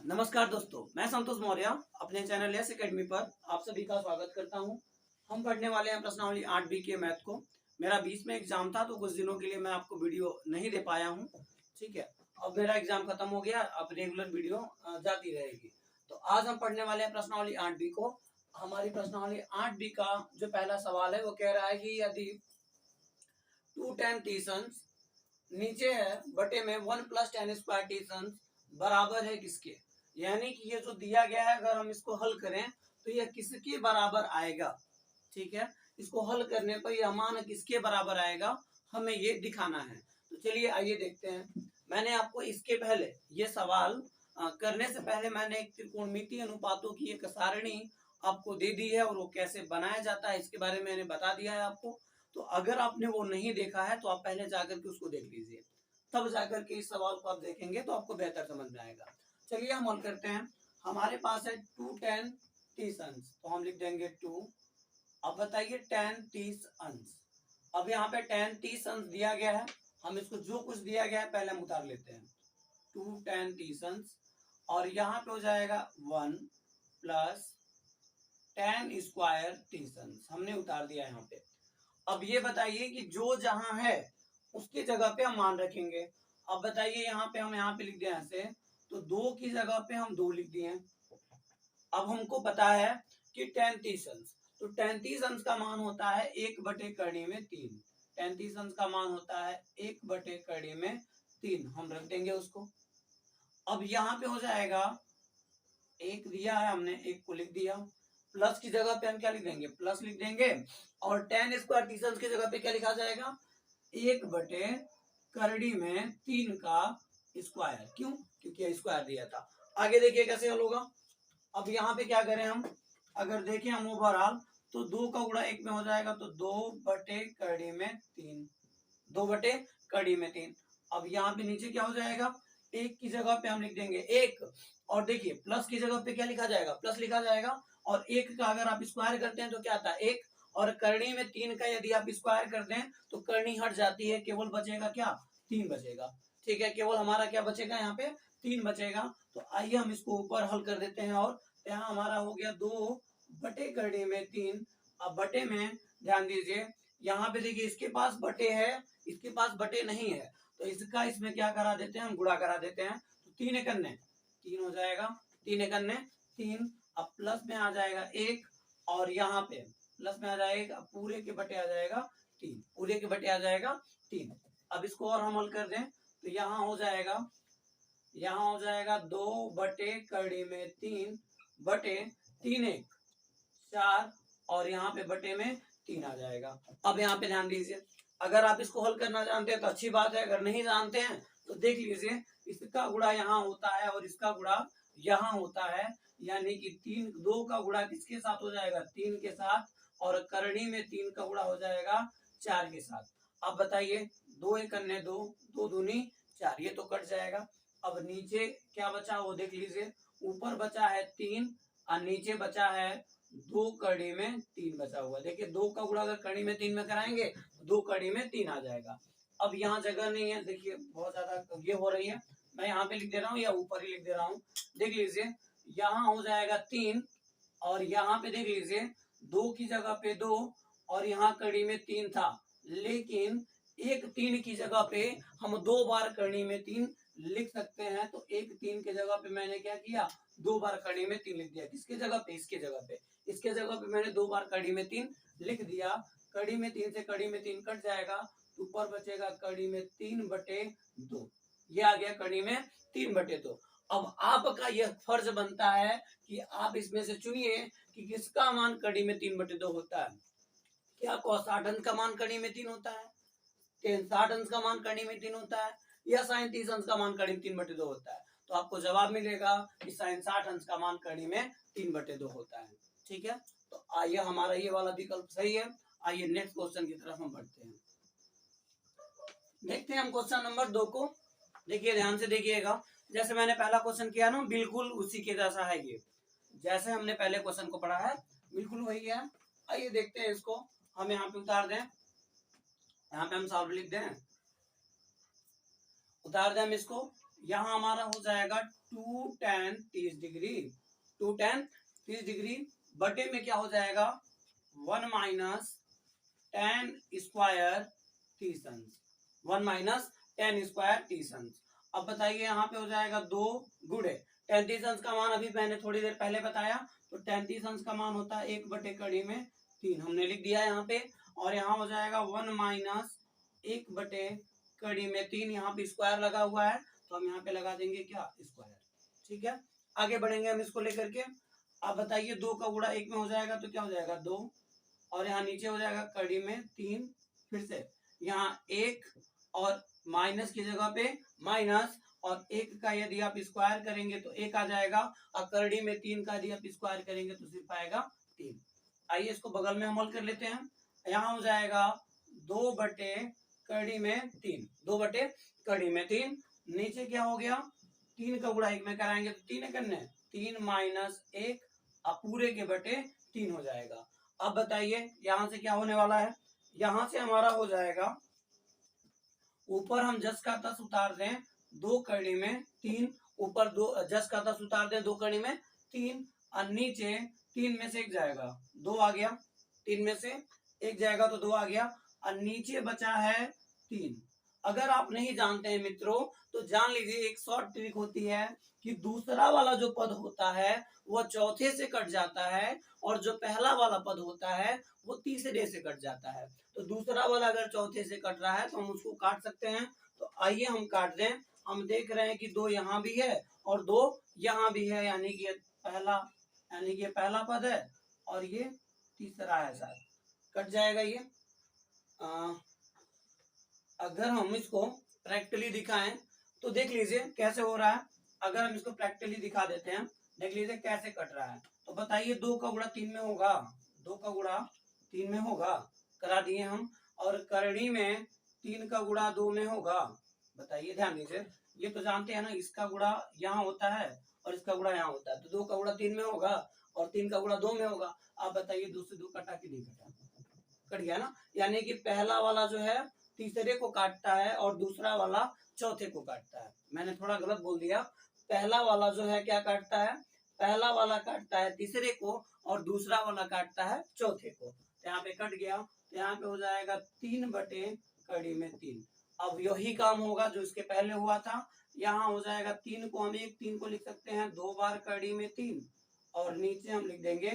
नमस्कार दोस्तों, मैं संतोष मौर्य अपने चैनल यस एकेडमी पर आप सभी का स्वागत करता हूं। हम पढ़ने वाले हैं प्रश्नावली 8B के मैथ को। मेरा बीच में एग्जाम था तो कुछ दिनों के लिए मैं आपको वीडियो नहीं दे पाया हूं। ठीक है, अब मेरा एग्जाम खत्म हो गया, अब रेगुलर वीडियो जाती रहेगी। तो आज हम पढ़ने वाले हैं प्रश्नावली 8B को। हमारी प्रश्नावली 8B का जो पहला सवाल है वो कह रहा है कि यदि 2 tan t sons नीचे है बटे में 1 + tan स्क्वायर t sons बराबर है किसके। यानी कि ये जो दिया गया है अगर हम इसको हल करें तो यह किसके बराबर आएगा। ठीक है, इसको हल करने पर यह मान किसके बराबर आएगा हमें ये दिखाना है। तो चलिए आइए देखते हैं। मैंने आपको इसके पहले ये सवाल करने से पहले मैंने एक त्रिकोणमितीय अनुपातों की एक सारणी आपको दे दी है और वो कैसे बनाया जाता है इसके बारे में मैंने बता दिया है आपको। तो अगर आपने वो नहीं देखा है तो आप पहले जाकर के उसको देख लीजिए, तब जाकर के इस सवाल को आप देखेंगे तो आपको बेहतर समझ में आएगा। चलिए हम हल करते हैं। हमारे पास है 2 tan t sons, तो हम लिख देंगे 2। अब बताइए tan t sons। अब यहाँ पे tan t sons दिया गया है, हम इसको जो कुछ दिया गया है पहले हम उतार लेते हैं। 2 tan t sons और यहाँ पे हो जाएगा 1 + tan स्क्वायर t sons, हमने उतार दिया यहाँ पे। अब ये बताइए कि जो जहां है उसकी जगह पे हम मान रखेंगे। अब बताइए यहाँ पे हम यहाँ पे लिख दिए ऐसे, तो 2 की जगह पे हम 2 लिख दिए। अब हमको पता है कि tan t sons, तो tan t sons का मान होता है 1/3। tan t sons का मान होता है 1/3, हम रख देंगे उसको। अब यहाँ पे हो जाएगा 1 दिया है हमने, 1 को लिख दिया। प्लस की जगह पे हम क्या लिख देंगे, प्लस लिख देंगे। और tan स्क्वायर t sons की जगह पे क्या लिखा जाएगा, 1/3 का स्क्वायर। क्यों, क्योंकि स्क्वायर दिया था। आगे देखिए कैसे हल होगा। अब यहाँ पे क्या करें हम, अगर देखें हम ओवरऑल तो 2 का गुणा 1 में हो जाएगा, तो 2/3, 2/3। अब यहाँ पे नीचे क्या हो जाएगा, 1 की जगह पे हम लिख देंगे 1। और देखिए प्लस की जगह पे क्या लिखा जाएगा, प्लस लिखा जाएगा। और 1 का अगर आप स्क्वायर करते हैं तो क्या आता है 1, और करनी में 3 का यदि आप स्क्वायर कर दें तो करनी हट जाती है, केवल बचेगा क्या, 3 बचेगा। ठीक है, केवल हमारा क्या बचेगा, यहाँ पे 3 बचेगा। तो आइए हम इसको ऊपर हल कर देते हैं। और यहाँ हमारा हो गया 2/3। अब बटे में ध्यान दीजिए, यहाँ पे देखिए इसके पास बटे है, इसके पास बटे नहीं है, तो इसका इसमें क्या करा देते हैं, हम गुणा करा देते हैं। तो 3 एकन्ने 3 हो जाएगा, 3 एकन्ने 3। अब प्लस में आ जाएगा 1, और यहाँ पे प्लस में आ जाएगा पूरे के बटे आ जाएगा 3, पूरे के बटे आ जाएगा 3। अब इसको और हम हल कर दें तो यहाँ हो जाएगा 2/3 बटे 3 1 4, और यहाँ पे बटे में 3 आ जाएगा। अब यहाँ पे ध्यान दीजिए, अगर आप इसको हल करना जानते हैं तो अच्छी बात है, अगर नहीं जानते हैं तो देख लीजिए, इसका गुणा यहाँ होता है और इसका गुणा यहाँ होता है। यानी कि 2 का गुणा किसके साथ हो जाएगा, 3 के साथ, और करनी में 3 का गुणा हो जाएगा 4 के साथ। अब बताइए 2 एकन्ने 2, 2 दूनी 4, ये तो कट जाएगा। अब नीचे क्या बचा वो देख लीजिए, ऊपर बचा है 3 और नीचे बचा है 2 कड़ी में 3 बचा हुआ। देखिए 2 का गुणा अगर कड़ी में 3 में कराएंगे तो 2 कड़ी में 3 आ जाएगा। अब यहाँ जगह नहीं है, देखिए बहुत ज्यादा ये हो रही है, मैं यहाँ पे लिख दे रहा हूँ या ऊपर ही लिख दे रहा हूँ। देख लीजिए यहाँ हो जाएगा 3, और यहाँ पे देख लीजिए 2 की जगह पे 2, और यहाँ कड़ी में 3 था, लेकिन एक 3 की जगह पे हम 2 बार कड़ी में 3 लिख सकते हैं। तो एक 3 के जगह पे मैंने क्या किया, 2 बार कड़ी में 3 लिख दिया। किसके जगह पे, इसके जगह पे, इसके जगह पे मैंने 2 बार कड़ी में 3 लिख दिया। कड़ी में 3 से कड़ी में 3 कट जाएगा, ऊपर बचेगा कड़ी में 3/2, ये आ गया कड़ी में 3/2। अब आपका यह फर्ज बनता है कि आप इसमें से चुनिए कि किसका मान कड़ी में 3/2 होता है। क्या cos 60 अंश का मान कड़ी में 3 होता है, tan 60 अंश का मान कड़ी में 3 होता है, या sin 30 अंश का मान कड़ी में 3/2 होता है। तो आपको जवाब मिलेगा कि sin 60 अंश का मान कड़ी में 3/2 होता है। ठीक है, तो आइए हमारा ये वाला विकल्प सही है। आइए नेक्स्ट क्वेश्चन की तरफ हम बढ़ते हैं। देखते हैं हम क्वेश्चन नंबर 2 को। देखिए ध्यान से देखिएगा, जैसे मैंने पहला क्वेश्चन किया ना, बिल्कुल उसी के जैसा है ये, जैसे हमने पहले क्वेश्चन को पढ़ा है बिल्कुल वही है। आइए देखते हैं इसको, हम यहाँ पे उतार दें, यहाँ पे हम सॉल्व लिख दें, उतार दें हम इसको। यहाँ हमारा हो जाएगा 2 tan 30 डिग्री, 2 tan 30 डिग्री बटे में क्या हो जाएगा 1 माइनस tan स्क्वायर 30 अंश, 1 माइनस tan स्क्वायर 30 अंश। अब बताइए यहाँ पे हो जाएगा 2 गुणे tan 30 अंश का मान अभी मैंने थोड़ी देर पहले बताया, तो tan 30 अंश का मान होता है 1 बटे कड़ी में 3, हमने लिख दिया यहाँ पे। और यहाँ हो जाएगा 1 माइनस 1 बटे कड़ी में 3, यहाँ पे स्क्वायर लगा हुआ है तो हम यहाँ पे लगा देंगे क्या स्क्वायर। ठीक है, आगे बढ़ेंगे हम इसको लेकर के। अब बताइए 2 का गुणा 1 में हो जाएगा तो क्या हो जाएगा 2, और यहाँ नीचे हो जाएगा कड़ी में 3, फिर से यहाँ 1 और माइनस की जगह पे माइनस, और 1 का यदि आप स्क्वायर करेंगे तो 1 आ जाएगा, और कड़ी में 3 का यदि आप स्क्वायर करेंगे तो सिर्फ आएगा 3। आइए इसको बगल में हम हल कर लेते हैं। यहाँ हो जाएगा 2 बटे कड़ी में 3, 2 बटे कड़ी में 3, नीचे क्या हो गया 3 का गुणा 1 में कराएंगे तो 3 करने 3 माइनस 1, अब पूरे के बटे 3 हो जाएगा। अब बताइए यहां से क्या होने वाला है, यहां से हमारा हो जाएगा ऊपर हम जस का तस उतार दें 2 कड़ी में 3, ऊपर 2 जस का तस उतार दें 2 कड़ी में 3, और नीचे 3 में से 1 जाएगा 2 आ गया, 3 में से 1 जाएगा तो 2 आ गया, और नीचे बचा है 3। अगर आप नहीं जानते हैं मित्रों तो जान लीजिए एक शॉर्ट ट्रिक होती है कि दूसरा वाला जो पद होता है वह चौथे से कट जाता है, और जो पहला वाला पद होता है वो तीसरे से कट जाता है। तो दूसरा वाला अगर चौथे से कट रहा है तो हम उसको काट सकते हैं, तो आइए हम काट दें। हम देख रहे हैं कि 2 यहाँ भी है और 2 यहाँ भी है, यानी कि ये पहला पद है और ये तीसरा है, शायद कट जाएगा ये। अगर हम इसको प्रैक्टिकली दिखाएं तो देख लीजिए कैसे हो रहा है। अगर हम इसको प्रैक्टिकली दिखा देते हैं, देख लीजिए कैसे कट रहा है। तो बताइए 2 का गुणा 3 में होगा, 2 का गुणा 3 में होगा, करा दिए हम, और करड़ी में 3 का गुणा 2 में होगा। बताइए ध्यान दीजिए, ये तो जानते हैं ना, इसका गुणा यहाँ होता है और इसका गुणा यहाँ होता है, तो 2 का गुणा 3 में होगा और 3 का गुणा 2 में होगा। आप बताइए 2 से 2 कटा कि नहीं कटा, कट गया ना, यानी कि पहला वाला जो है तीसरे को काटता है और दूसरा वाला चौथे को काटता है। मैंने थोड़ा गलत बोल दिया, पहला वाला जो है क्या काटता है, पहला वाला काटता है तीसरे को और दूसरा वाला काटता है चौथे को। तो यहाँ पे कट गया, तो यहाँ पे हो जाएगा 3 बटे कड़ी में 3। अब यही काम होगा जो इसके पहले हुआ था, यहाँ हो जाएगा 3 को हम 3 को लिख सकते हैं 2 बार कड़ी में 3, और नीचे हम लिख देंगे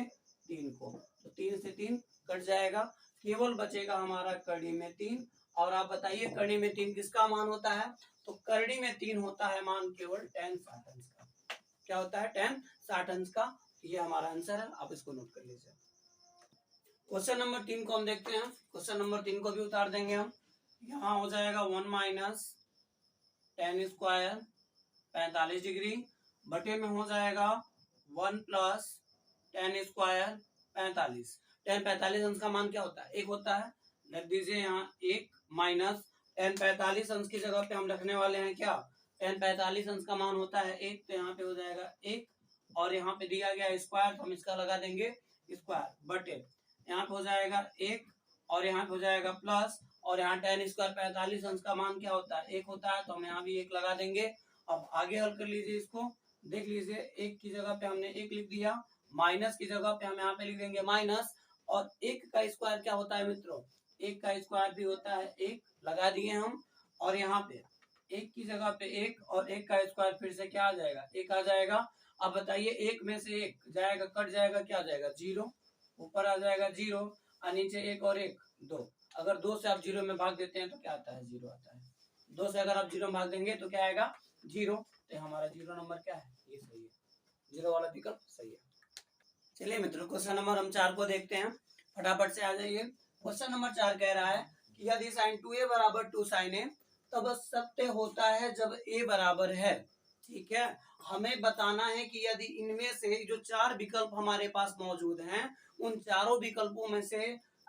3 को, तो 3 से 3 कट जाएगा, केवल बचेगा हमारा कड़ी में 3। और आप बताइए कड़ी में 3 किसका मान होता है, तो कड़ी में 3 होता है मान केवल tan 60 अंश का। क्या होता है tan 60 अंश का, ये हमारा आंसर है, आप इसको नोट कर लीजिए। क्वेश्चन नंबर 3 को हम देखते हैं, क्वेश्चन नंबर 3 को भी उतार देंगे हम। यहाँ हो जाएगा 1 माइनस tan स्क्वायर 45 डिग्री बटे में हो जाएगा 1 प्लस tan स्क्वायर 45। tan 45 अंश का मान क्या होता है, 1 होता है, लिख दीजिए यहाँ 1 माइनस tan 45 अंश की जगह पे हम रखने वाले हैं क्या, tan 45 अंश का मान होता है 1, तो यहाँ पे हो जाएगा 1, और यहाँ पे दिया गया स्क्वायर तो हम इसका लगा देंगे स्क्वायर, बटे यहाँ पे हो जाएगा 1, और यहाँ पे हो जाएगा प्लस, और यहाँ tan स्क्वायर 45 अंश का मान क्या होता है 1 होता है, तो हम यहाँ भी 1 लगा देंगे। अब आगे हल कर लीजिए इसको, देख लीजिए 1 की जगह पे हमने 1 लिख दिया, माइनस की जगह पे हम यहाँ पे लिख देंगे माइनस, और 1 का स्क्वायर क्या होता है मित्रों, 1 का स्क्वायर भी होता है 1, लगा दिए हम, और यहाँ पे 1 की जगह पे 1 और 1 का स्क्वायर फिर से क्या आ जाएगा 1 आ जाएगा। अब बताइए 1 में से 1 जाएगा, कट जाएगा, क्या आ जाएगा 0, ऊपर आ जाएगा 0, और नीचे 1 और 1 2, अगर 2 से आप 0 में भाग देते हैं तो क्या आता है 0 आता है, 2 से अगर आप 0 में भाग देंगे तो क्या आएगा 0, तो हमारा 0 नंबर क्या है, ये सही है, 0 वाला विकल्प सही है। चलिए मित्रों क्वेश्चन नंबर हम 4 को देखते हैं, फटाफट से आ जाइए। क्वेश्चन नंबर 4 कह रहा है कि यदि sin 2a बराबर 2 sin a तब सत्य होता है जब a बराबर है। ठीक है, हमें बताना है कि यदि इनमें से जो 4 विकल्प हमारे पास मौजूद हैं उन चारों विकल्पों में से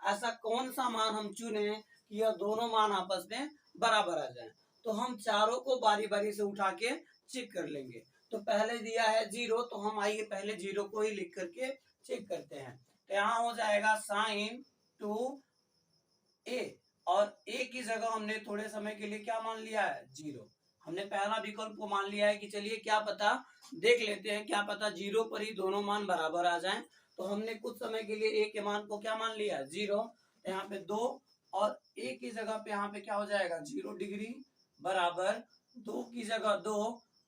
ऐसा कौन सा मान हम चुने कि यह दोनों मान आपस में बराबर आ जाएं। तो हम चारों को बारी बारी से उठा के चेक कर लेंगे। तो पहले दिया है 0, तो हम आइए पहले 0 को ही लिख करके चेक करते हैं। तो यहाँ हो जाएगा sin 2a, और a की जगह हमने थोड़े समय के लिए क्या मान लिया है 0, हमने पहला विकल्प को मान लिया है कि चलिए क्या पता देख लेते हैं, क्या पता जीरो पर ही दोनों मान बराबर आ जाएं। तो हमने कुछ समय के लिए ए के मान को क्या मान लिया, जीरो। तो यहाँ पे 2 और ए की जगह पे यहाँ पे क्या हो जाएगा 0 डिग्री बराबर 2 की जगह 2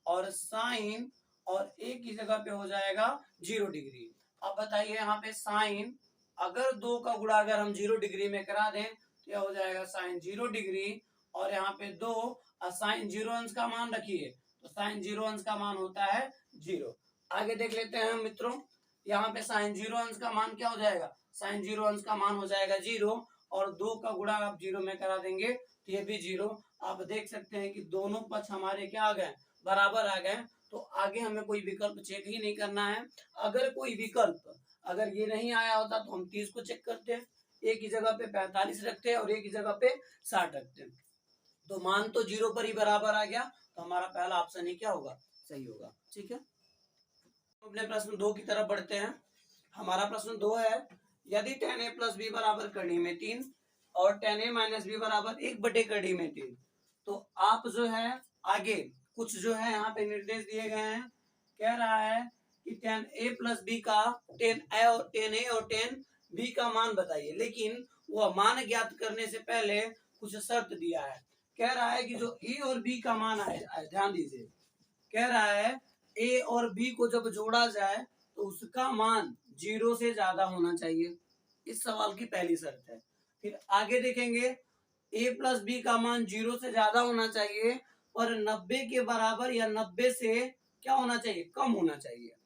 और साइन और ए की जगह पे हो जाएगा 0 डिग्री। अब बताइए यहाँ पे साइन, अगर 2 का गुणा अगर हम 0 डिग्री में करा दें तो यह हो जाएगा साइन 0 डिग्री और यहाँ पे 2 और साइन 0 अंश का मान रखिए तो साइन 0 अंश का मान होता है 0। आगे देख लेते हैं मित्रों, यहाँ पे साइन 0 अंश का मान क्या हो जाएगा, साइन 0 अंश का मान हो जाएगा 0 और 2 का गुणा आप 0 में करा देंगे तो ये भी 0। आप देख सकते हैं कि दोनों पक्ष हमारे क्या आ गए, बराबर आ गए। तो आगे हमें कोई विकल्प चेक ही नहीं करना है। अगर कोई विकल्प अगर ये नहीं आया होता तो हम 30 को चेक करते हैं, ए की जगह पे 45 रखते हैं और ए की जगह पे 60 रखते हैं। तो मान तो 0 पर ही बराबर आ गया, तो हमारा पहला ऑप्शन ही क्या होगा, सही होगा। ठीक है, अपने प्रश्न 2 की तरफ बढ़ते हैं। हमारा प्रश्न 2 है, यदि tan a प्लस बी बराबर कड़ी में 3 और tan a माइनस बी बराबर 1 कड़ी में 3, तो आप जो है आगे कुछ जो है यहाँ पे निर्देश दिए गए हैं। कह रहा है कि tan a प्लस बी का tan a और tan b का मान बताइए, लेकिन वह मान ज्ञात करने से पहले कुछ शर्त दिया है। कह रहा है कि जो a और b का मान है, ध्यान दीजिए, कह रहा है ए और बी को जब जोड़ा जाए तो उसका मान 0 से ज्यादा होना चाहिए। इस सवाल की पहली शर्त है। फिर आगे देखेंगे, ए प्लस बी का मान 0 से ज्यादा होना चाहिए और 90 के बराबर या 90 से क्या होना चाहिए, कम होना चाहिए।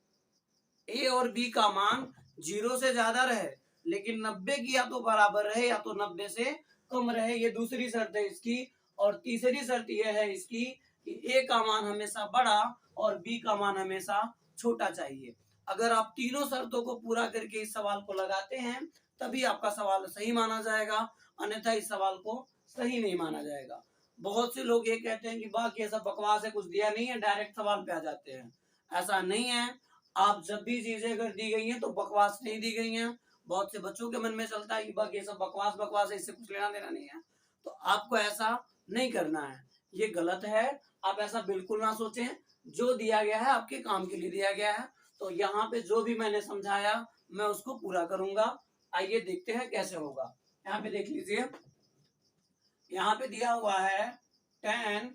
ए और बी का मान 0 से ज्यादा रहे लेकिन 90 की या तो बराबर रहे या तो 90 से कम रहे, ये दूसरी शर्त है इसकी। और तीसरी शर्त यह है इसकी कि ए का मान हमेशा बड़ा और बी का मान हमेशा छोटा चाहिए। अगर आप तीनों शर्तों को पूरा करके इस सवाल को लगाते हैं तभी आपका सवाल सही माना जाएगा, अन्यथा इस सवाल को सही नहीं माना जाएगा। बहुत से लोग ये कहते हैं कि बाकी ऐसा बकवास है, कुछ दिया नहीं है, डायरेक्ट सवाल पे आ जाते हैं। ऐसा नहीं है। आप जब भी चीजें अगर दी गई हैं तो बकवास नहीं दी गई हैं। बहुत से बच्चों के मन में चलता है कि बाकी सब बकवास है, इससे कुछ लेना देना नहीं है। तो आपको ऐसा नहीं करना है, ये गलत है। आप ऐसा बिल्कुल ना सोचें। जो दिया गया है आपके काम के लिए दिया गया है। तो यहाँ पे जो भी मैंने समझाया मैं उसको पूरा करूंगा। आइए देखते हैं कैसे होगा। यहाँ पे देख लीजिए, यहाँ पे दिया हुआ है tan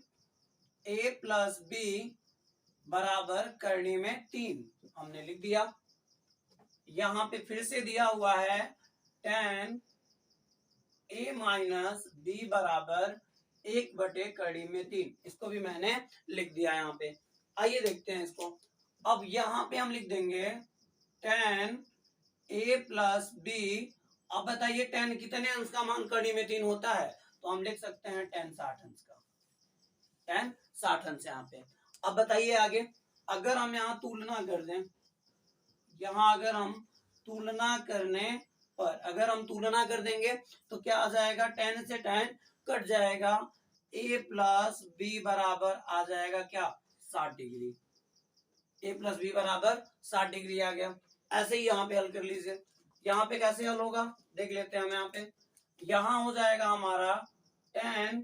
a प्लस बी बराबर करनी में 3, हमने लिख दिया। यहाँ पे फिर से दिया हुआ है tan a माइनस बी बराबर 1/3, इसको भी मैंने लिख दिया यहाँ पे। आइए देखते हैं इसको। अब यहाँ पे हम लिख देंगे tan a प्लस बी। अब बताइए tan कितने अंश का मान कड़ी में 3 होता है, तो हम लिख सकते हैं tan 60 अंश का, tan 60 अंश यहाँ पे। अब बताइए आगे, अगर हम यहाँ तुलना कर दें, यहाँ अगर हम तुलना करने पर अगर हम तुलना कर देंगे तो क्या आ जाएगा, tan से tan कट जाएगा, a प्लस बी बराबर आ जाएगा क्या, 60 डिग्री। a प्लस बी बराबर 60 डिग्री आ गया। ऐसे ही यहाँ पे हल कर लीजिए। यहाँ पे कैसे हल होगा देख लेते हैं हम। यहाँ पे यहाँ हो जाएगा हमारा tan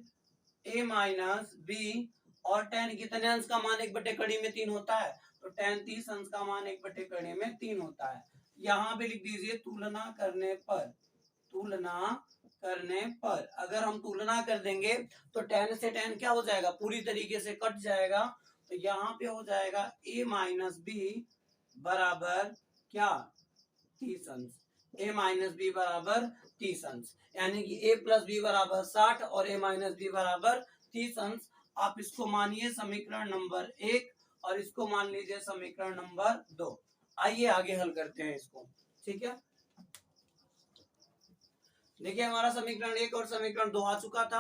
a माइनस बी और tan कितने अंश का मान 1/3 होता है, तो tan 30 अंश का मान 1/3 होता है। यहाँ पे लिख दीजिए तुलना करने पर अगर हम तुलना कर देंगे तो tan से tan क्या हो जाएगा, पूरी तरीके से कट जाएगा। तो यहाँ पे हो जाएगा a माइनस बी बराबर क्या, 30 अंश। a माइनस बी बराबर 30 अंश, यानी कि a प्लस बी बराबर 60 और a माइनस बी बराबर 30 अंश। आप इसको मानिए समीकरण नंबर 1 और इसको मान लीजिए समीकरण नंबर 2। आइए आगे हल करते हैं इसको। ठीक है, देखिए हमारा समीकरण 1 और समीकरण 2 आ चुका था।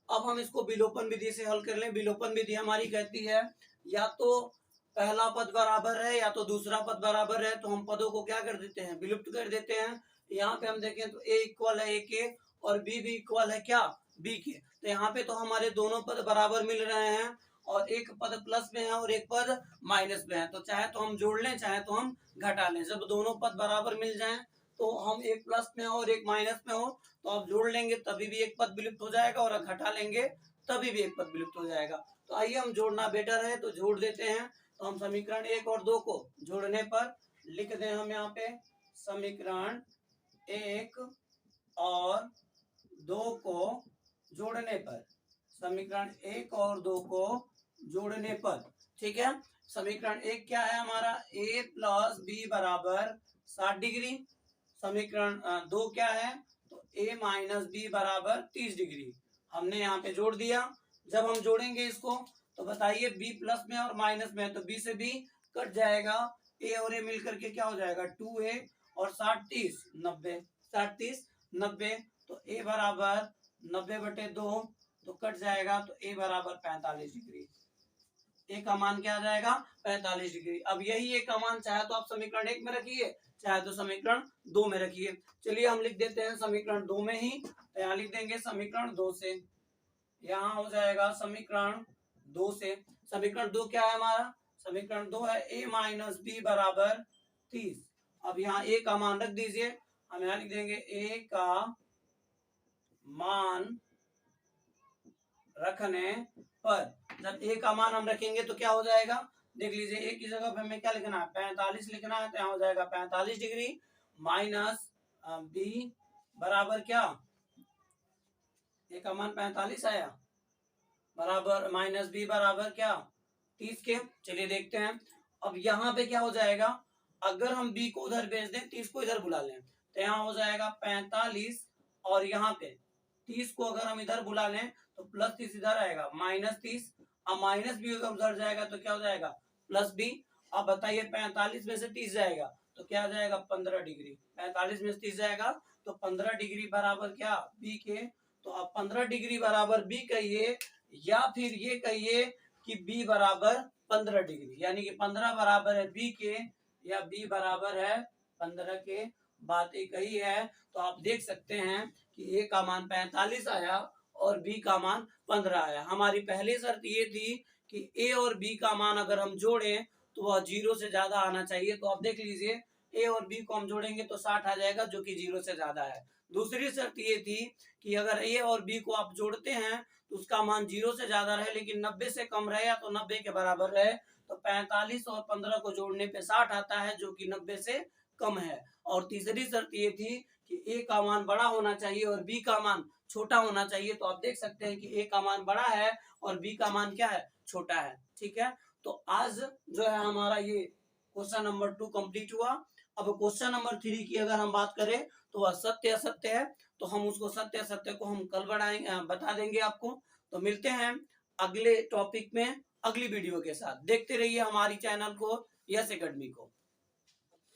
अब हम इसको विलोपन विधि से हल कर लें। विलोपन विधि हमारी कहती है या तो पहला पद बराबर है या तो दूसरा पद बराबर है, तो हम पदों को क्या कर देते हैं, विलुप्त कर देते हैं। यहाँ पे हम देखें तो a इक्वल है a के और b भी इक्वल है क्या, b के। तो यहाँ पे तो हमारे दोनों पद बराबर मिल रहे हैं और एक पद प्लस में है और एक पद माइनस में है। तो चाहे तो हम जोड़ लें चाहे तो हम घटा लें। जब दोनों पद बराबर मिल जाएं तो हम एक प्लस में और एक माइनस में हो तो आप जोड़ लेंगे तभी भी एक पद विलुप्त हो जाएगा और घटा लेंगे तभी भी एक पद विलुप्त हो जाएगा। तो आइए हम जोड़ना बेटर है तो जोड़ देते हैं। तो हम समीकरण 1 और 2 को जोड़ने पर लिख दें हम यहाँ पे समीकरण 1 और 2 को जोड़ने पर, समीकरण 1 और 2 को जोड़ने पर, ठीक है। समीकरण 1 क्या है हमारा, a प्लस बी बराबर 60 डिग्री। समीकरण 2 क्या है, तो a माइनस बी बराबर 30 डिग्री। हमने यहाँ पे जोड़ दिया। जब हम जोड़ेंगे इसको तो बताइए b प्लस में और माइनस में, तो b से b कट जाएगा, a और a मिलकर के क्या हो जाएगा 2a और 60 30 90, 60 30 90, तो a बराबर 90/2 तो कट जाएगा, तो a बराबर 45 डिग्री। ए का मान क्या आ जाएगा 45 डिग्री। अब यही ए का मान चाहे तो आप समीकरण 1 में रखिए, चाहे तो समीकरण 2 में रखिए। चलिए हम लिख देते हैं समीकरण 2 में ही, तो यहाँ लिख देंगे समीकरण 2 से, यहाँ हो जाएगा समीकरण 2 से। समीकरण 2 क्या है हमारा, समीकरण 2 है a माइनस बी बराबर 30। अब यहाँ a का मान रख दीजिए, हम यहाँ लिख देंगे a का मान रखने पर, जब a का मान हम रखेंगे तो क्या हो जाएगा, देख लीजिए a की जगह पे हमें क्या लिखना है 45 लिखना है, तो यहाँ हो जाएगा 45 डिग्री माइनस b बराबर क्या, a का मान 45 आया बराबर माइनस b बराबर क्या 30 के। चलिए देखते हैं। अब यहाँ पे क्या हो जाएगा, अगर हम b को उधर भेज दें 30 को इधर बुला लें, तो यहाँ हो जाएगा 45 और यहाँ पे 30 को अगर हम इधर बुला लें तो प्लस 30 इधर आएगा माइनस 30, अब माइनस बी उधर जाएगा तो क्या हो जाएगा प्लस बी। अब बताइए 45 में से 30 जाएगा तो क्या आ जाएगा 15 डिग्री, 45 में से 30 जाएगा तो 15 डिग्री बराबर क्या बी के। तो अब 15 डिग्री बराबर बी कहिए या फिर ये कहिए कि बी बराबर 15 डिग्री, यानी कि 15 बराबर है बी के या बी बराबर है 15 के, बात एक ही है। तो आप देख सकते हैं कि ए का मान 45 आया और बी का मान 15 आया। हमारी पहली शर्त ये थी कि ए और बी का मान अगर हम जोड़ें तो वह 0 से ज्यादा आना चाहिए। तो आप देख लीजिए ए और बी को हम जोड़ेंगे तो 60 आ जाएगा, जो कि 0 से ज्यादा है। दूसरी शर्त ये थी कि अगर ए और बी को आप जोड़ते हैं तो उसका मान 0 से ज्यादा रहे लेकिन 90 से कम रहे या तो 90 के बराबर रहे, तो 45 और 15 को जोड़ने पे 60 आता है, जो कि 90 से कम है। और तीसरी शर्त ये थी कि ए का मान बड़ा होना चाहिए और बी का मान छोटा होना चाहिए। तो आप देख सकते हैं कि ए का मान बड़ा है और बी का मान क्या है छोटा है, ठीक है। तो आज जो है हमारा ये क्वेश्चन नंबर 2 कंप्लीट हुआ। अब क्वेश्चन नंबर 3 की अगर हम बात करें तो वह सत्य असत्य है, तो हम उसको सत्य असत्य को हम कल बता देंगे आपको। तो मिलते हैं अगले टॉपिक में अगली वीडियो के साथ। देखते रहिए हमारी चैनल को यस एकेडमी को।